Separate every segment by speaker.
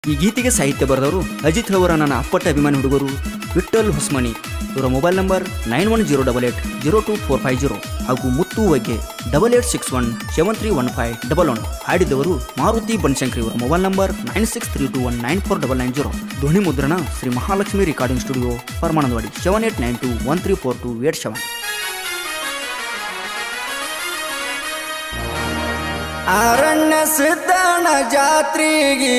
Speaker 1: ಈ ಗೀತೆಗೆ ಸಾಹಿತ್ಯ ಬರೆದವರು ಅಜಿತ್ ಅವರ ನನ್ನ ಅಪ್ಪಟ್ಟ ಅಭಿಮಾನಿ ಹುಡುಗರು ವಿಠ್ಠಲ್ ಹೊಸ್ಮನಿ. ಇವರ ಮೊಬೈಲ್ ನಂಬರ್ 9108802450 ಹಾಗೂ ಮುತ್ತು ವಗ್ಗೆ 8861731511. ಹಾಡಿದವರು ಮಾರುತಿ ಬನಶಂಕರಿ. ಇವರ ಮೊಬೈಲ್ ನಂಬರ್ 9632194990. ಧ್ವನಿ ಮುದ್ರಣ ಶ್ರೀ ಮಹಾಲಕ್ಷ್ಮಿ ರೆಕಾರ್ಡಿಂಗ್ ಸ್ಟುಡಿಯೋ ಪರಮಾನಂದವಾಡಿ 7892134287.
Speaker 2: ಅರಣ್ಯ ಸಿದ್ಧನ ಜಾತ್ರೆಗೆ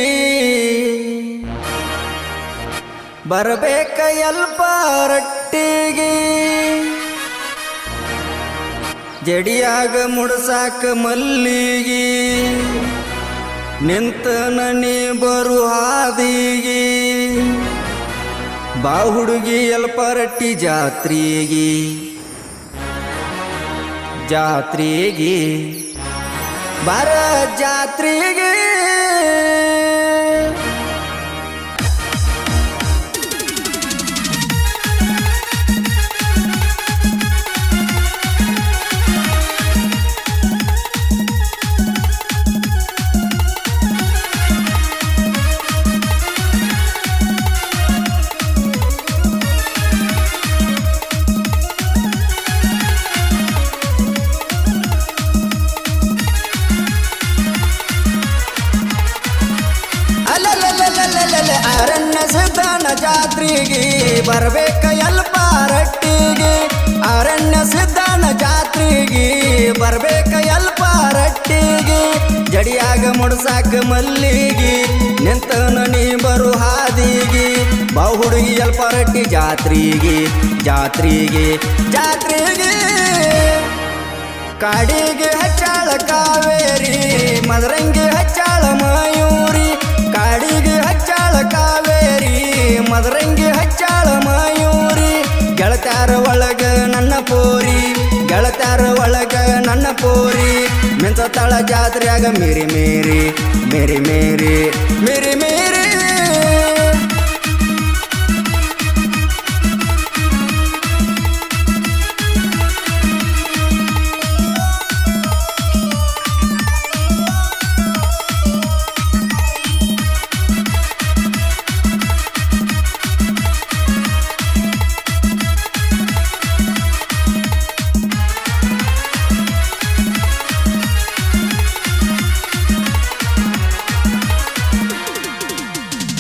Speaker 2: ಬರಬೇಕ ಎಲ್ಪ ರಟ್ಟಿಗೆ, ಜಡಿಯಾಗ ಮುಡಸಾಕ ಮಲ್ಲಿಗೆ, ನಿಂತ ನನಿ ಬರು ಹಾದಿಗೆ, ಬಾ ಹುಡುಗಿ ಎಲ್ಪ ರಟ್ಟಿ ಜಾತ್ರೆಗೆ ಜಾತ್ರೆಗೆ ಬಾರ ಜಾತ್ರೆಗೆ. ಅರಣ್ಯ ಸಿದ್ಧನ ಜಾತ್ರೆಗೆ ಬರಬೇಕ ಎಲ್ಪ ರಟ್ಟಿಗೆ, ಅರಣ್ಯ ಸಿದ್ಧನ ಜಾತ್ರೆಗೆ ಬರಬೇಕ ಎಲ್ಪ ರಟ್ಟಿಗೆ, ಜಡಿಯಾಗ ಮುಡಸಾಕ ಮಲ್ಲಿಗೆ, ನಿಂತ ನನಿ ಬರು ಹಾದಿಗೆ, ಬಾ ಹುಡುಗಿ ಎಲ್ಪ ರಟ್ಟಿ ಜಾತ್ರೆಗೆ ಜಾತ್ರೆಗೆ ಜಾತ್ರೆಗೆ. ಕಾಡಿಗೆ ಹಚ್ಚಾಳ ಕಾವೇರಿ, ಮದರಂಗಿ ಹಚ್ಚಾಳ ಮಯೂರಿ, ಕಾಡಿಗೆ ಹಚ್ಚಾಳ ಕಾವೇರಿ, ಮದರಂಗಿ ಹಚ್ಚಾಳ ಮಯೂರಿ, ಗೆಳತ್ಯಾರ ಒಳಗ ನನ್ನ ಪೋರಿ, ಗೆಳತ್ಯಾರ ಒಳಗ ನನ್ನ ಪೋರಿ, ಮಿಂಚತಾಳ ಜಾತ್ರೆಯಾಗ ಮೇರಿ ಮೇರಿ ಮೇರಿ ಮೇರಿ ಮೇರಿ ಮೇರಿ.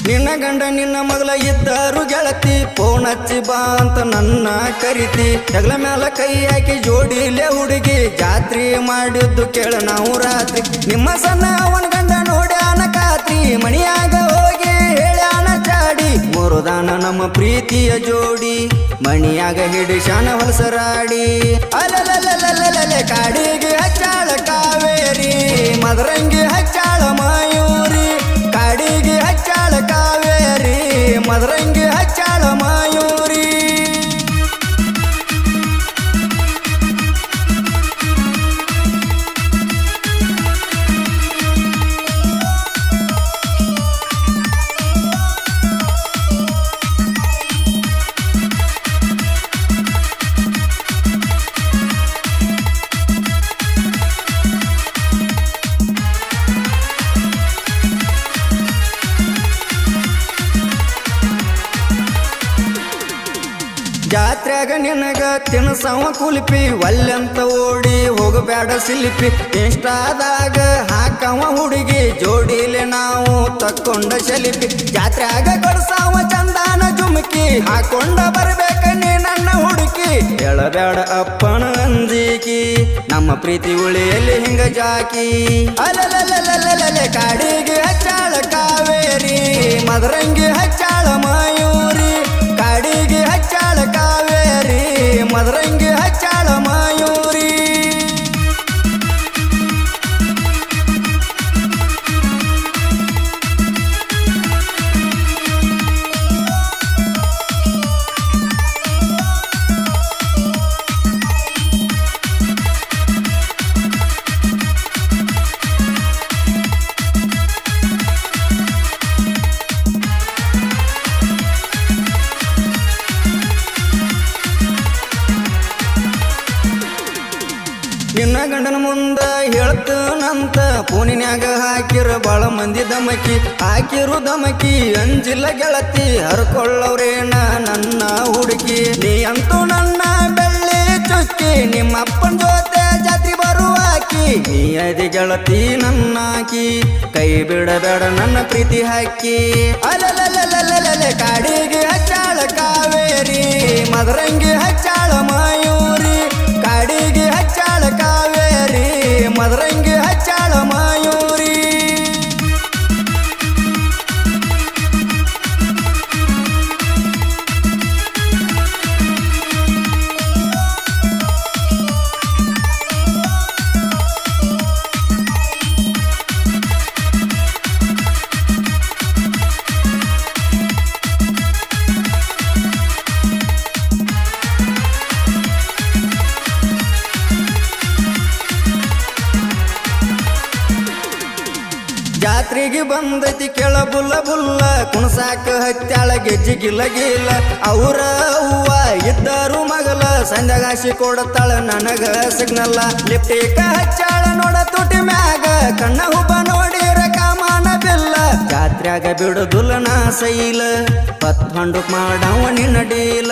Speaker 2: ನಿನ್ನ ಗಂಡ ನಿನ್ನ ಮಗಳ ಇದ್ದರು ಗೆಳತಿ, ಫೋನ್ ಹಚ್ಚಿ ಬಾ ಅಂತ ನನ್ನ ಕರಿತಿ, ಹೆಗಲ ಮ್ಯಾಲ ಕೈ ಹಾಕಿ ಜೋಡಿಲೆ ಹುಡುಗಿ, ಜಾತ್ರೆ ಮಾಡಿದ್ದು ಕೇಳ ನಾವು ರಾತ್ರಿ, ನಿಮ್ಮ ಸಣ್ಣ ಅವನ ಗಂಡ ನೋಡ್ಯಾನ ಕಾತ್ರಿ, ಮಣಿಯಾಗ ಹೋಗಿ ಹೇಳ್ಯಾನ ಚಾಡಿ, ಮುರುದಾನ ನಮ್ಮ ಪ್ರೀತಿಯ ಜೋಡಿ, ಮಣಿಯಾಗ ಹಿಡಿಶಾನ ಹೊಲಸರಾಡಿ. ಅಲಲಲಲಲಲೆ ಕಾಡಿಗೆ ಹಚ್ಚಾಳ ಕಾವೇರಿ, ಮದರಂಗಿ ಹಚ್ಚಾಳ ಮಯೂರಿ, ಕಾಡಿಗೆ ಹಚ್ಚಾಳ ಕಾವೇರಿ, ಮದರಂಗಿ ಹಚ್ಚಾಳ ಮಯೂರಿ. ಜಾತ್ರೆಗ ನಿನಗ ತಿನ್ಸವ ಕುಲ್ಪಿ, ಒಲ್ಲೆಂತ ಓಡಿ ಹೋಗಬ್ಯಾಡ ಸಿಲ್ಪಿ, ಇನ್ಸ್ಟಾದಾಗ ಹಾಕವ ಹುಡುಗಿ, ಜೋಡಿಲೆ ನಾವು ತಕ್ಕೊಂಡ ಸೆಲ್ಫಿ, ಜಾತ್ರೆಗ ಕೊಡ್ಸಾವ ಚಂದಾನ ಜುಮ್ಕಿ, ಹಾಕೊಂಡ ಬರ್ಬೇಕ ನೀ ನನ್ನ ಹುಡುಕಿ, ಹೇಳಬ್ಯಾಡ ಅಪ್ಪನ ಅಂಜಿಕಿ, ನಮ್ಮ ಪ್ರೀತಿ ಉಳಿಯಲ್ಲಿ ಹಿಂಗ ಜಾಕಿ. ಅಲಲಲಲಲಲೆ ಕಾಡಿಗೆ ಹಚ್ಚಾಳ ಕಾವೇರಿ, ಮದರಂಗಿ ಹಚ್ಚಾಳ ಮಯೂರಿ, ಕಾಡಿಗೆ ಹಚ್ಚಾಳ ಕಾವೇರಿ, ಮದರಂಗಿ ಹಚ್ಚಾಳ ಮಯೂರಿ. ನಿನ್ನ ಗಂಡನ ಮುಂದ ಹೇಳ್ತನಂತ ಫೋನಿನ್ಯಾಗ ಹಾಕಿರ ಬಾಳ ಮಂದಿ ದಮಕಿ ಹಾಕಿರು ದಮಕಿ ಅಂಜಿಲ್ಲ ಗೆಳತಿ ಹರ್ಕೊಳ್ಳವ್ರೇನ ನನ್ನ ಹುಡುಗಿ ನೀ ಅಂತೂ ನನ್ನ ಬೆಳ್ಳಿ ಚುಕ್ಕಿ ನಿಮ್ಮಪ್ಪನ ಜೊತೆ ಜಾತ್ರೆ ಬರುವಾಕಿ ನೀ ಅದಿ ಗೆಳತಿ ನನ್ನಾಕಿ ಕೈ ಬಿಡಬೇಡ ನನ್ನ ಪ್ರೀತಿ ಹಾಕಿ ಅಲಲಲಲಲಲೆ ಕಾಡಿಗೆ ಹಚ್ಚಾಳ ಕಾವೇರಿ ಮದರಂಗಿ ಹಚ್ಚಾಳ ಮಯೂರಿ ಕಾಡಿಗೆ ಹಚ್ಚಾಳ ಕಾವೇರಿ ಮದರಂಗಿ ಹಚ್ಚಾಳ ಮಯೂರಿ ಜಾತ್ರೆಗೆ ಬಂದೈತಿ ಕೆಳ ಬುಲ್ಲ ಬುಲ್ಲ ಕುಣಸಾಕ ಹತ್ಯಾಳ ಗೆಜ್ಜಿ ಗಿಲ್ಲ ಗಿಲ್ಲ ಅವರ ಹೂವ ಇದ್ದರು ಮಗಲ ಸಂಜಗಾಸಿ ಕೊಡತಾಳ ನನಗ ಸಿಗ್ನಲ್ಲ ಲಿಪ್ಟಿಕ ಹಚ್ಚಾಳ ನೋಡ ತುಟಿ ಮ್ಯಾಗ ಕಣ್ಣ ಹುಬ್ಬ ನೋಡಿರ ಕಾಮಾನ ಬಿಲ್ಲ ಜಾತ್ರ್ಯಾಗ ಬಿಡುದುಲ್ಲ ನಾ ಸೈಲ ಪತ್ಮಂಡು ಮಾಡವ ನಿನ್ನ ಡೀಲ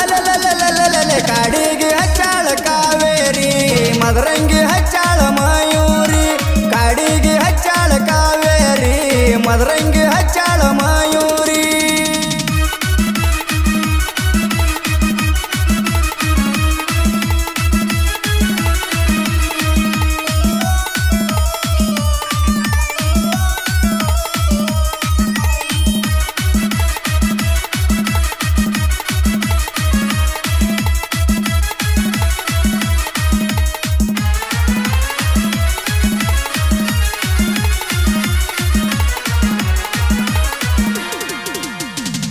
Speaker 2: ಅಲಲಲಲಲಲೆ ಕಾಡಿಗೆ ಹಚ್ಚಾಳ ಕಾವೇರಿ ಮದರಂಗಿ ಹಚ್ಚಾಳ ಮಯೂರಿ ಕಾಡಿಗೆ ಹಚ್ಚಾಳ ಕಾವೇರಿ ಮದರಂಗಿ ಹಚ್ಚಾಳ ಮಯೂರಿ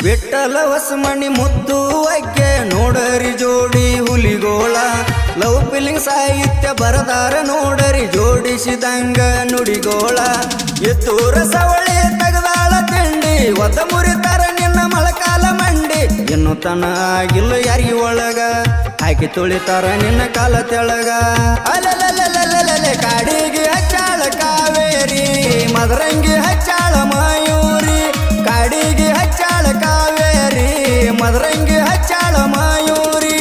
Speaker 2: ವಿಠಲ ಹೊಸಮಣಿ ಮುದ್ದು ಅಗ್ಗೆ ನೋಡರಿ ಜೋಡಿ ಹುಲಿಗೋಳ ಲವ್ ಫೀಲಿಂಗ್ ಸಾಹಿತ್ಯ ಬರದಾರ ನೋಡರಿ ಜೋಡಿಸಿದಂಗ ನುಡಿಗೋಳ ಎತ್ತೂರ ಸವಳಿ ತಗದಾಳ ತಿಂಡಿ ಒದ್ದ ಮುರಿತಾರ ನಿನ್ನ ಮೊಳಕಾಲ ಮಂಡಿ ಇನ್ನು ತನ ಆಗಿಲ್ಲ ಯಾರಿ ಒಳಗ ಹಾಕಿ ತುಳಿತಾರ ನಿನ್ನ ಕಾಲ ತೆಳಗ ಅಲಲಲಲಲಲೆ ಕಾಡಿಗೆ ಹಚ್ಚಾಳ ಕಾವೇರಿ ಮದರಂಗಿ ಹಚ್ಚಾಳ ಮಯೂರಿ ಕಾಡಿಗೆ ಹಚ್ಚಾಳ ಕಾವೇರಿ ಮದರಂಗಿ ಹಚ್ಚಾಳ ಮಯೂರಿ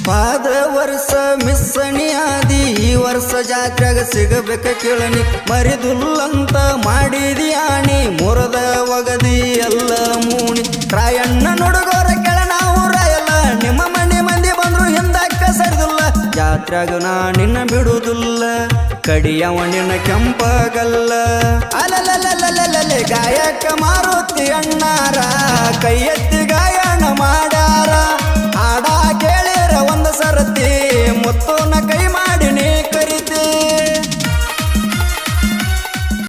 Speaker 2: ಪಾದ ವರ್ಷ ಮಿಸ್ಸಣಿ ಆದಿ ಈ ವರ್ಷ ಜಾತ್ರೆಗ ಸಿಗಬೇಕ ಕೇಳನಿ ಮರಿದುಲ್ಲಂತ ಮಾಡಿದಿ ಆಣಿ ಮುರದ ಒಗದಿ ಎಲ್ಲ ಮೂಣಿ ರಾಯಣ್ಣ ನುಡುಗೋರ ಕೆಳ ನಾವು ರಾಯಲ್ಲ ನಿಮ್ಮ ಮನೆ ಮಂದಿ ಬಂದ್ರು ಹಿಂದಕ್ಕ ಸರಿದುಲ್ಲ ಜಾತ್ರೆಗ ನಾ ನಿನ್ನ ಬಿಡುವುದಿಲ್ಲ ಕಡಿಯವ ನಿನ್ನ ಕೆಂಪಗಲ್ಲ ಅಲಲಲಲಲಲೆ ಗಾಯಕ ಮಾರುತಿ ಅಣ್ಣಾರ ಕೈ ಎತ್ತಿ ಗಾಯನ ಮಾಡ್ಯಾರ ಹಾಡ ಕೇಳಿರ ಒಂದು ಸರತಿ ಮುತ್ತುನ ಕೈ